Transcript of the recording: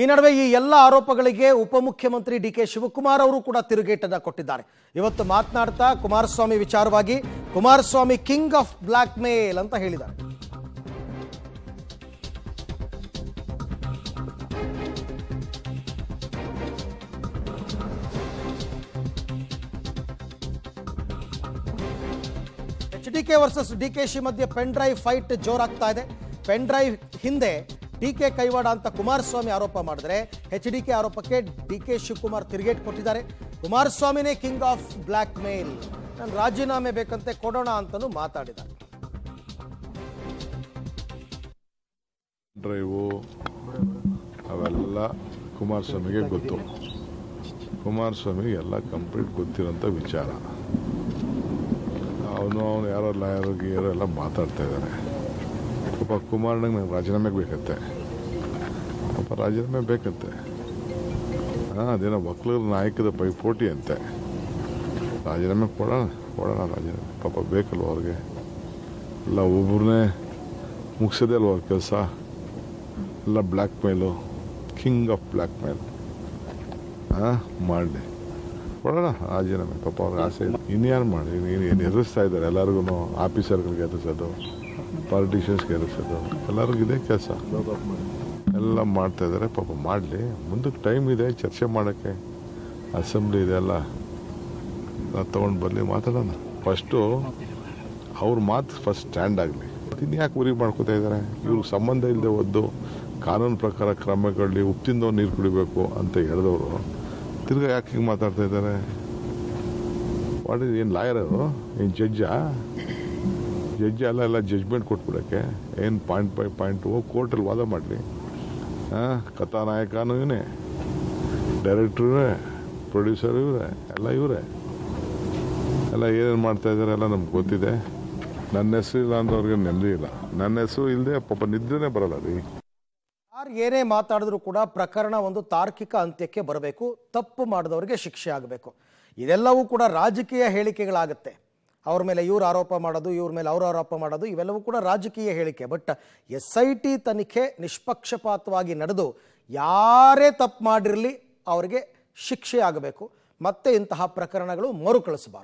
ಈ ನಡುವೆ ಈ ಎಲ್ಲ ಆರೋಪಗಳಿಗೆ ಉಪಮುಖ್ಯಮಂತ್ರಿ ಡಿಕೆ ಶಿವಕುಮಾರ್ ಅವರು ಕೂಡ ತಿರುಗೇಟನ್ನು ಕೊಟ್ಟಿದ್ದಾರೆ. ಇವತ್ತು ಮಾತನಾಡ್ತಾ ಕುಮಾರಸ್ವಾಮಿ ವಿಚಾರವಾಗಿ Kumaraswamy king of black mail ಅಂತ ಹೇಳಿದ್ದಾರೆ. ಎಚ್ಡಿಕೆ ವರ್ಸಸ್ ಡಿಕೆಶಿ ಮಧ್ಯೆ ಪೆನ್ ಡ್ರೈವ್ ಫೈಟ್ ಜೋರಾಗ್ತಾ ಇದೆ. ಪೆನ್ ಡ್ರೈವ್ ಹಿಂದೆ ಡಿಕೆ ಕೈವಾಡ ಅಂತ ಕುಮಾರಸ್ವಾಮಿ ಆರೋಪ ಮಾಡಿದ್ರೆ ಎಚ್ಡಿಕೆ ಆರೋಪಕ್ಕೆ ಡಿಕೆ ಶಿವಕುಮಾರ್ ತಿರುಗೇಟ್ ಕೊಟ್ಟಿದ್ದಾರೆ. ಕುಮಾರಸ್ವಾಮಿನೇ ಕಿಂಗ್ ಆಫ್ ಬ್ಲಾಕ್ ಮೇಲ್, ನಾನು ರಾಜೀನಾಮೆ ಬೇಕಂತೆ ಕೊಡೋಣ ಅಂತಲೂ ಮಾತಾಡಿದ್ದಾರೆ. ಡ್ರೈವು ಅವೆಲ್ಲ ಕುಮಾರಸ್ವಾಮಿಗೆ ಗೊತ್ತು. ಕುಮಾರಸ್ವಾಮಿಗೆ ಎಲ್ಲ ಕಂಪ್ಲೀಟ್ ಗೊತ್ತಿರೋಂಥ ವಿಚಾರ. ಅವನು ಯಾರೋ ಲಾಯರ್ಗೆ ಎಲ್ಲ ಮಾತಾಡ್ತಾ ಇದ್ದಾರೆ. ಪಾಪ ಕುಮಾರನಿಗೆ ನಂಗೆ ರಾಜೀನಾಮೆ ಬೇಕಂತೆ. ಪಾಪ ರಾಜೀನಾಮೆ ಬೇಕಂತೆ. ಅದೇನೋ ವಕೀಲರ ನಾಯಕದ ಪೈಪೋಟಿ ಅಂತೆ. ರಾಜೀನಾಮೆ ಕೊಡೋಣ ರಾಜೀನಾಮೆ. ಪಾಪ ಬೇಕಲ್ವ ಅವ್ರಿಗೆ. ಎಲ್ಲ ಒಬ್ಬರನ್ನೇ ಮುಗಿಸೋದೇ ಅಲ್ವ ಅವ್ರ ಕೆಲಸ. ಎಲ್ಲ ಬ್ಲ್ಯಾಕ್ ಮೇಲು, ಕಿಂಗ್ ಆಫ್ ಬ್ಲ್ಯಾಕ್ ಮೇಲ್ ಮಾಡಲಿ, ಕೊಡೋಣ ರಾಜೀನಾಮೆ. ಪಾಪ ಅವ್ರಿಗೆ ಆಸೆ ಇದೆ. ಇನ್ಯಾರು ಮಾಡಿ ಏನು ಎದುರಿಸ್ತಾ ಇದ್ದಾರೆ ಎಲ್ಲರಿಗೂ. ಆಫೀಸರ್ಗಳಿಗೆ ಎದುರಿಸೋದು, ಪಾಲಿಟಿಷಿಯನ್ಸ್ಗೆ ಎದುರಿಸೋದು, ಎಲ್ಲರಿಗೂ ಇದೇ ಕೆಲಸ. ಎಲ್ಲ ಮಾಡ್ತಾ ಇದ್ದಾರೆ. ಪಾಪ ಮಾಡಲಿ, ಮುಂದಕ್ಕೆ ಟೈಮ್ ಇದೆ ಚರ್ಚೆ ಮಾಡೋಕ್ಕೆ. ಅಸೆಂಬ್ಲಿ ಇದೆ, ಎಲ್ಲ ತೊಗೊಂಡು ಬರಲಿ, ಮಾತಾಡೋಣ. ಫಸ್ಟು ಅವ್ರ ಮಾತು ಫಸ್ಟ್ ಸ್ಟ್ಯಾಂಡ್ ಆಗಲಿ. ಇನ್ಯಾಕೆ ಉರಿ ಮಾಡ್ಕೋತಾ ಇದ್ದಾರೆ? ಇವ್ರಿಗೆ ಸಂಬಂಧ ಇಲ್ಲದೆ ಒದ್ದು ಕಾನೂನು ಪ್ರಕಾರ ಕ್ರಮಗಳಲ್ಲಿ ಉಪ್ಪಿಂದ ನೀರು ಕುಡಿಬೇಕು ಅಂತ ಹೇಳಿದವರು ತಿರ್ಗಾ ಯಾಕೆ ಹಿಂಗೆ ಮಾತಾಡ್ತಾ ಇದ್ದಾರೆ? ಏನು ಲಾಯರು? ಏನು ಜಡ್ಜ ಎಲ್ಲ ಜಡ್ಜ್ಮೆಂಟ್ ಕೊಟ್ಬಿಡೋಕ್ಕೆ? ಏನು ಪಾಯಿಂಟ್ ಬೈ ಪಾಯಿಂಟ್ ಹೋಗಿ ಕೋರ್ಟಲ್ಲಿ ವಾದ ಮಾಡಲಿ. ಕಥಾನಾಯಕನೂ ಇವನೇ, ಡೈರೆಕ್ಟ್ರು ಇವರೇ, ಪ್ರೊಡ್ಯೂಸರ್ ಇವರೇ, ಎಲ್ಲ ಇವರೇ. ಎಲ್ಲ ಏನೇನು ಮಾಡ್ತಾ ಇದ್ದಾರೆ ಎಲ್ಲ ನಮ್ಗೆ ಗೊತ್ತಿದೆ. ನನ್ನ ಹೆಸರು ಇಲ್ಲ ಅಂದವ್ರಿಗೆ ನೆಮ್ಮದಿ ಇಲ್ಲ. ನನ್ನ ಹೆಸರು ಇಲ್ಲದೆ ಪಾಪ ನಿದ್ರೆನೇ ಬರಲ್ಲ ರೀ. ಏನೇ ಮಾತಾಡಿದ್ರು ಕೂಡ ಪ್ರಕರಣ ಒಂದು ತಾರ್ಕಿಕ ಅಂತ್ಯಕ್ಕೆ ಬರಬೇಕು. ತಪ್ಪು ಮಾಡಿದವರಿಗೆ ಶಿಕ್ಷೆ ಆಗಬೇಕು. ಇದೆಲ್ಲವೂ ಕೂಡ ರಾಜಕೀಯ ಹೇಳಿಕೆಗಳಾಗುತ್ತೆ. ಅವ್ರ ಮೇಲೆ ಇವ್ರು ಆರೋಪ ಮಾಡೋದು, ಇವ್ರ ಮೇಲೆ ಅವ್ರ ಆರೋಪ ಮಾಡೋದು, ಇವೆಲ್ಲವೂ ಕೂಡ ರಾಜಕೀಯ ಹೇಳಿಕೆ. ಬಟ್ SIT ತನಿಖೆ ನಿಷ್ಪಕ್ಷಪಾತವಾಗಿ ನಡೆದು ಯಾರೇ ತಪ್ಪು ಮಾಡಿರಲಿ ಅವರಿಗೆ ಶಿಕ್ಷೆ ಆಗಬೇಕು. ಮತ್ತೆ ಇಂತಹ ಪ್ರಕರಣಗಳು ಮರುಕಳಿಸಬಾರದು.